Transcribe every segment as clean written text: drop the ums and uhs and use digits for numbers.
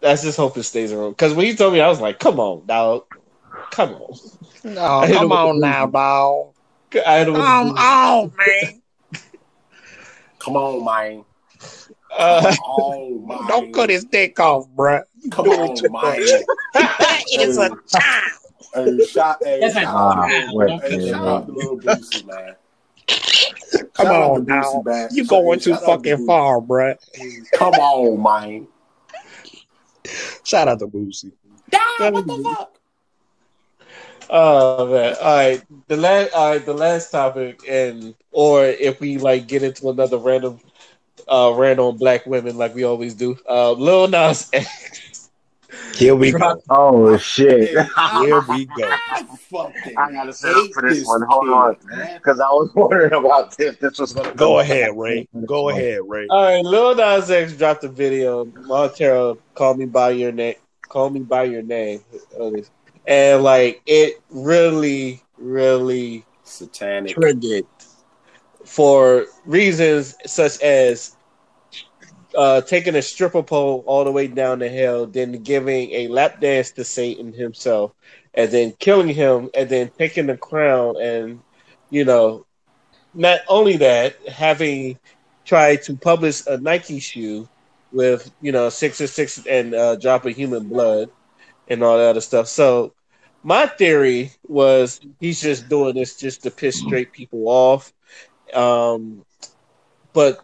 Let's just hope it stays around. Because when he told me, I was like, "Come on, dog, come on." No, I hit him come with the on now, boozy. dog. I hit him with the Come boozy. on, man. Come on, man. Uh, Come on, Don't cut man. his dick off, bruh. You Come doing too on, much. man. That is a child. Hey, That's a shout out to child. little, Don't hey, put shout your out to little Boosie, man. Come Shout out to on Boosie, now. man. You going too Shout out to fucking Boosie. far, bruh. Come on, man. Shout out to Boosie. God, what the fuck? oh man! The last topic, and or if we like get into another random black women like we always do. Lil Nas X Here we dropped. go. Oh shit! Hey, Here we go. I fucking I gotta set up hate for this this one. Hold on, kid, man. because I was wondering about this was gonna come Go up. ahead, Ray. Go ahead, Ray. All right, Lil Nas X dropped a video. Montero, call me by your name. Call me by your name. And like it really, really Satanic. triggered for reasons such as taking a stripper pole all the way down the hill, then giving a lap dance to Satan himself, and then killing him, and then taking the crown, and you know, not only that, having tried to publish a Nike shoe with 666 and drop of human blood and all that other stuff. So my theory was he's just doing this just to piss straight people off. But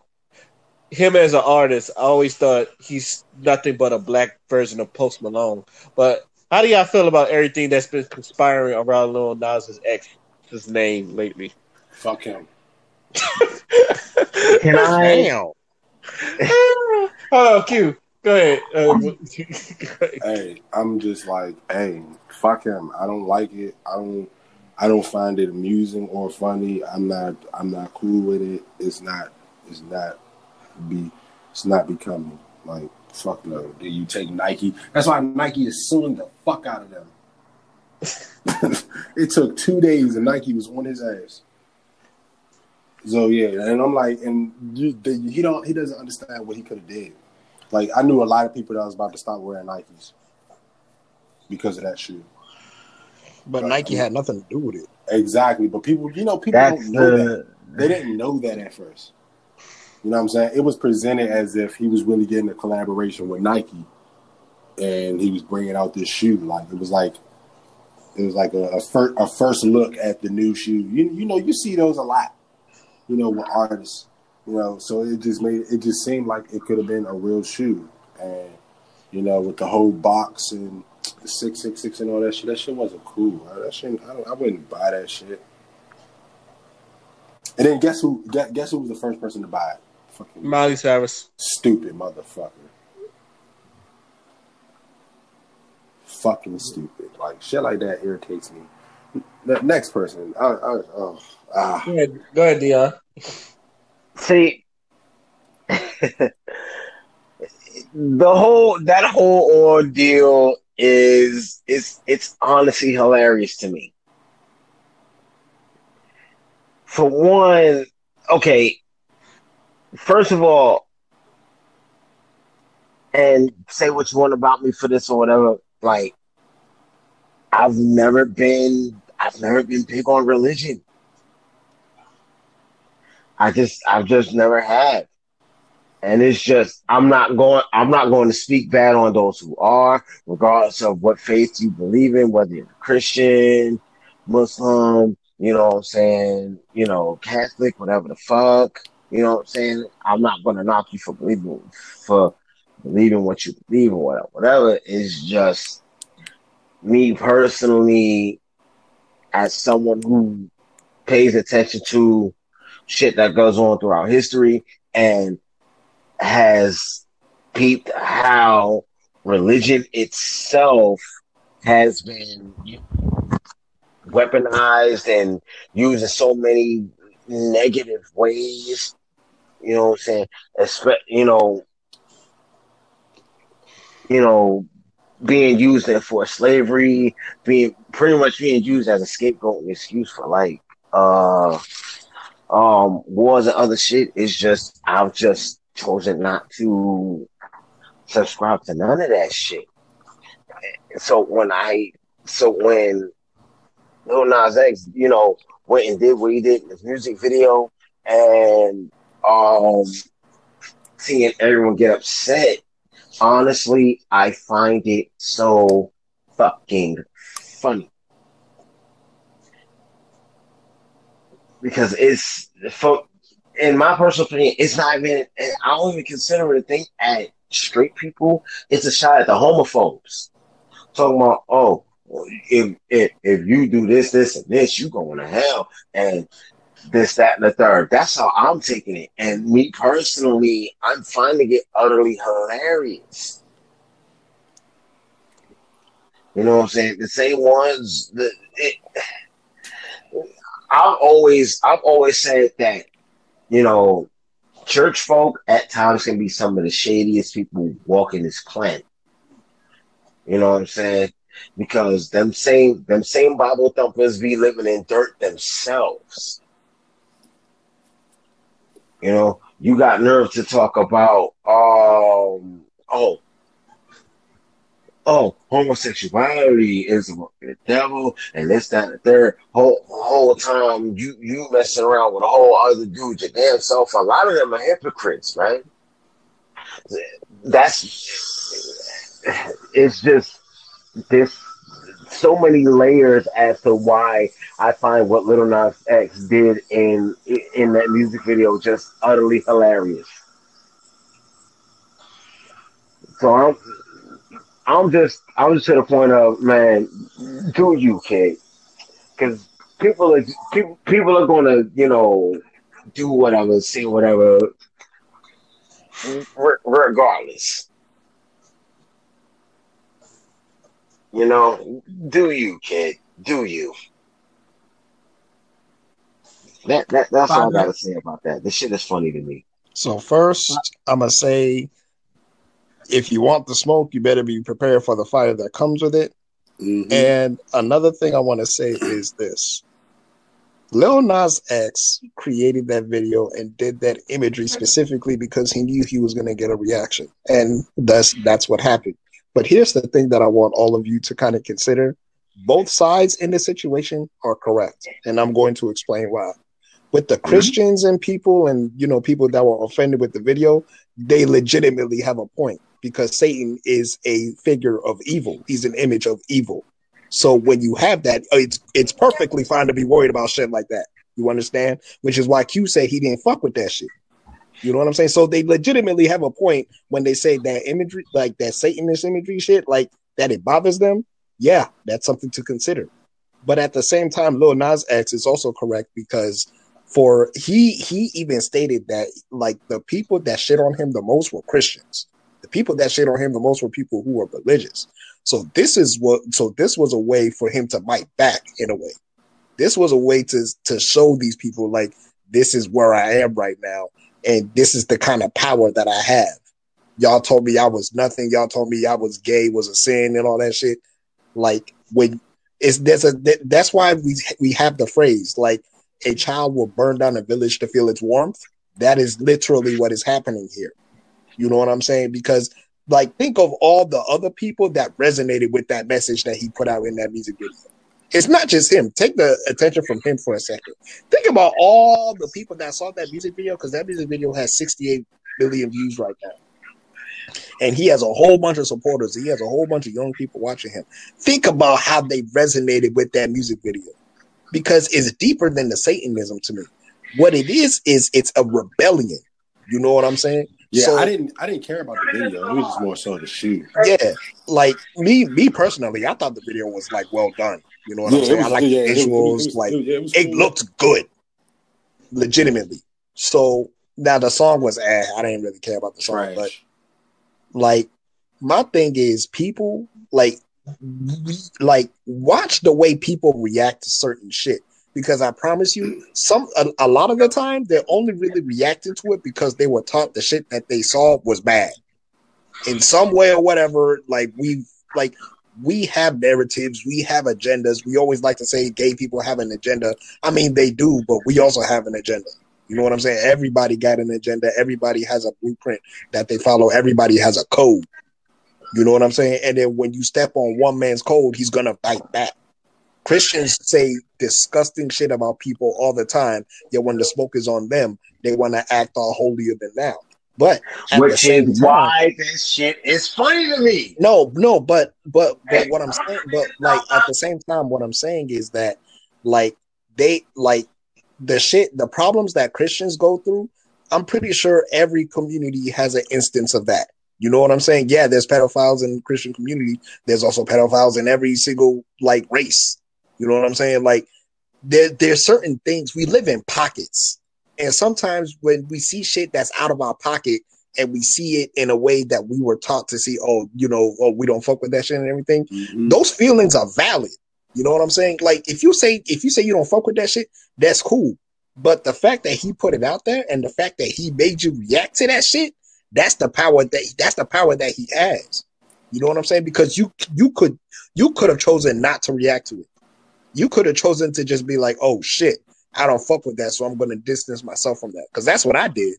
him as an artist, I always thought he's nothing but a black version of Post Malone. But how do y'all feel about everything that's been conspiring around Lil Nas X's name lately? Fuck him. Can I? Damn. Hold on, Q. Go ahead. Hey, I'm just like, hey, fuck him. I don't like it. I don't find it amusing or funny. I'm not cool with it. It's not becoming like, fuck no. Do you take Nike? That's why Nike is suing the fuck out of them. It took 2 days and Nike was on his ass. So yeah, and I'm like, and he doesn't understand what he could have did. Like, I knew a lot of people that was about to stop wearing Nikes because of that shoe. But Nike had nothing to do with it. Exactly, but people That's don't know that. They didn't know that at first. You know what I'm saying? It was presented as if he was really getting a collaboration with Nike, and he was bringing out this shoe. Like it was like a first look at the new shoe. You see those a lot. With artists. So it just seemed like it could have been a real shoe, and with the whole box and the 666 and all that shit. That shit wasn't cool. I wouldn't buy that shit. And then guess who was the first person to buy it? Fucking Miley Cyrus. stupid motherfucker. Fucking stupid. Like shit like that irritates me. The next person. Go ahead, Dion. See, that whole ordeal it's honestly hilarious to me. For one, okay, first of all, and say what you want about me for this or whatever, like I've never been big on religion. I've just never had. And it's just, I'm not going to speak bad on those who are, regardless of what faith you believe in, whether you're Christian, Muslim, what I'm saying, Catholic, whatever the fuck, what I'm saying? I'm not going to knock you for believing what you believe or whatever. Whatever is just me personally, as someone who pays attention to shit that goes on throughout history and has peeped how religion itself has been weaponized and used in so many negative ways. You know what I'm saying? Being used for slavery, being used as a scapegoat and excuse for wars and other shit. Is just I've just chosen not to subscribe to none of that shit. So when Lil Nas X, went and did what he did in his music video, and seeing everyone get upset, honestly, I find it so fucking funny. Because in my personal opinion, it's not even, I don't even consider it a thing at straight people. It's a shot at the homophobes. Talking about, oh, if you do this, and this, you going to hell. And this, that, and the third. That's how I'm taking it. And me personally, I'm finding it utterly hilarious. You know what I'm saying? The same ones I've always said that, church folk at times can be some of the shadiest people walking this planet. You know what I'm saying? Because them same Bible thumpers be living in dirt themselves. You got nerve to talk about homosexuality is the devil and this, that, and the third. Whole time you messing around with a whole other dude, your damn self. A lot of them are hypocrites, right? It's just there's so many layers as to why I find what Lil Nas X did in that music video just utterly hilarious. So I'm just to the point of, man, do you, kid? Because people are gonna, do whatever, say whatever, regardless. Do you, kid? Do you? That's all I gotta say about that. This shit is funny to me. So first, I'm gonna say, if you want the smoke, you better be prepared for the fire that comes with it. Mm-hmm. And another thing I want to say is this. Lil Nas X created that video and did that imagery specifically because he knew he was going to get a reaction. And that's what happened. But here's the thing that I want all of you to kind of consider. Both sides in this situation are correct. And I'm going to explain why. With the Christians and people and, people that were offended with the video, they legitimately have a point because Satan is a figure of evil. He's an image of evil. So when you have that, it's perfectly fine to be worried about shit like that. You understand? Which is why Q said he didn't fuck with that shit. You know what I'm saying? So they legitimately have a point when they say that imagery, like that Satanist imagery shit, like that it bothers them. Yeah, that's something to consider. But at the same time, Lil Nas X is also correct because he even stated that like the people that shit on him the most were Christians. The people that shit on him the most were people who were religious. So this was a way for him to bite back in a way. This was a way to show these people like this is where I am right now. And this is the kind of power that I have. Y'all told me I was nothing. Y'all told me I was gay, was a sin, and all that shit. Like that's why we have the phrase like a child will burn down a village to feel its warmth. That is literally what is happening here. You know what I'm saying? Because like think of all the other people that resonated with that message that he put out in that music video. It's not just him. Take the attention from him for a second. Think about all the people that saw that music video, because that music video has 68 million views right now. And he has a whole bunch of supporters. He has a whole bunch of young people watching him. Think about how they resonated with that music video. Because it's deeper than the Satanism to me. What it is it's a rebellion. You know what I'm saying? Yeah, so, I didn't care about the video. It was just more so the shoot. Yeah, like me personally, I thought the video was like well done. You know what I'm saying? I like the visuals. It looked good, legitimately. So now the song was I didn't really care about the song, but like my thing is people like watch the way people react to certain shit. Because I promise you, a lot of the time they're only really reacting to it because they were taught the shit that they saw was bad in some way or whatever. We have narratives, we have agendas. We always like to say gay people have an agenda. I mean, they do, but we also have an agenda. You know what I'm saying? Everybody got an agenda. Everybody has a blueprint that they follow. Everybody has a code. You know what I'm saying? And then when you step on one man's code, he's going to fight back. Christians say disgusting shit about people all the time, yet when the smoke is on them, they want to act all holier than thou. But which is why this shit is funny to me. No, but what I'm saying, but like at the same time, what I'm saying is that like they like the problems that Christians go through. I'm pretty sure every community has an instance of that. You know what I'm saying? Yeah, there's pedophiles in the Christian community. There's also pedophiles in every single like race. You know what I'm saying? Like there's certain things we live in pockets. And sometimes when we see shit that's out of our pocket and we see it in a way that we were taught to see, we don't fuck with that shit and everything, those feelings are valid. You know what I'm saying? Like if you say you don't fuck with that shit, that's cool. But the fact that he put it out there and the fact that he made you react to that shit, that's the power that he has. You know what I'm saying? Because you could have chosen not to react to it. You could have chosen to just be like, oh shit, I don't fuck with that, so I'm going to distance myself from that. Because that's what I did.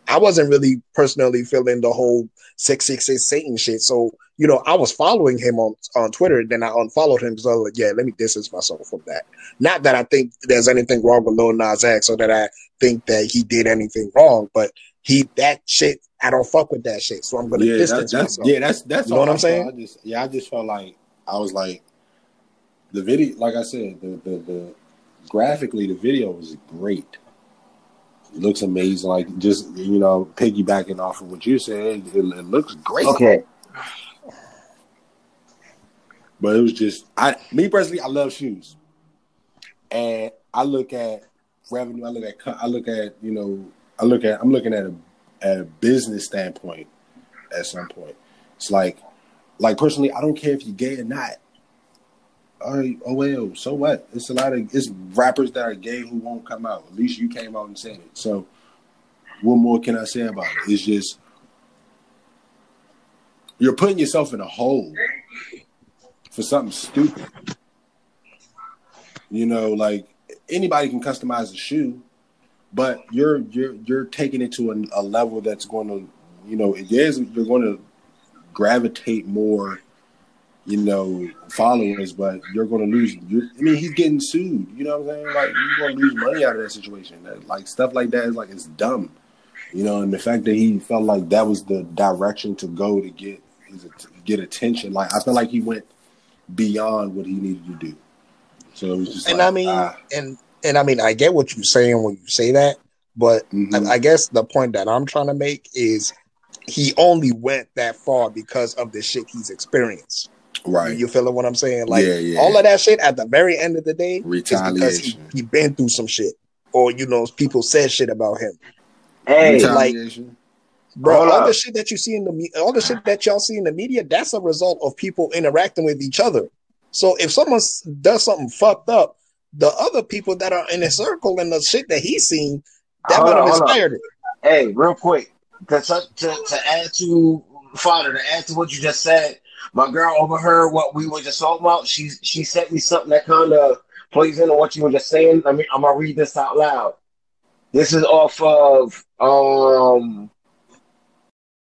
I wasn't really personally feeling the whole 666 Satan shit. So, you know, I was following him on Twitter, then I unfollowed him. So I was like, yeah, let me distance myself from that. Not that I think there's anything wrong with Lil Nas X or that I think that he did anything wrong, but that shit, I don't fuck with that shit. So I'm going to distance myself. Yeah, that's you know what I'm saying? I just felt like, I was like, the video, like I said, the graphically, the video was great. It looks amazing. Like, just, you know, piggybacking off of what you said, it looks great. Okay. But it was just, me personally, I love shoes. And I look at revenue, I'm looking at a business standpoint at some point. It's like personally, I don't care if you're gay or not. All right, oh well, so what? It's rappers that are gay who won't come out. At least you came out and said it. So what more can I say about it? It's just you're putting yourself in a hole for something stupid. You know, like anybody can customize a shoe, but you're taking it to a level that's going to, you know, you're going to gravitate more, you know, followers, but you're going to lose. He's getting sued. You know what I'm saying? Like, you're going to lose money out of that situation. Like, stuff like that is like, it's dumb. You know, and the fact that he felt like that was the direction to go to get attention. Like, I felt like he went beyond what he needed to do. So it was just and I get what you're saying when you say that, but I guess the point that I'm trying to make is he only went that far because of the shit he's experienced. Right. You feeling what I'm saying? Like, all of that shit at the very end of the day is because he been through some shit. Or, you know, people said shit about him. Hey, like, bro, all the shit that you see all the shit that y'all see in the media, that's a result of people interacting with each other. So if someone does something fucked up, the other people that are in his circle and the shit that he's seen, that might have inspired it. Hey, real quick, to add to what you just said, my girl overheard what we were just talking about. She sent me something that kind of plays into what you were just saying. I'm gonna read this out loud. This is off of